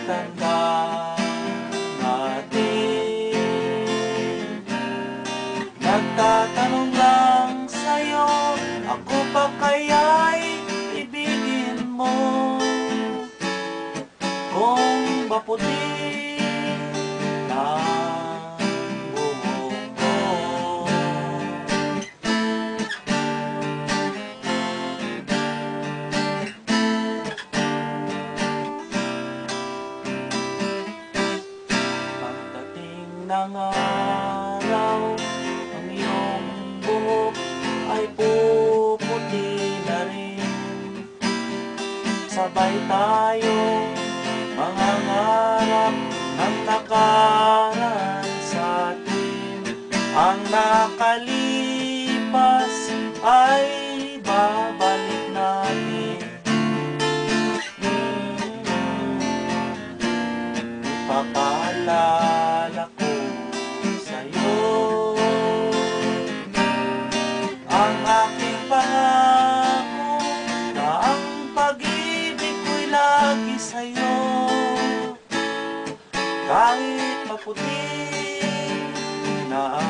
pagtanda natin. Nagtatanong lang sa'yo, ako pa kaya'y ibigin mo? Kung maputi ang buhok ko. Pagdating ng araw, ang iyong buhok ay puputi na rin. Sabay tayong mangangarap ng nakaraan sa atin. Ang nakalipas ay babalik natin. Ipapaalala ko sa'yo ang aking pangako na ang pag-ibig ko'y lagi sa'yo. Kahit maputi na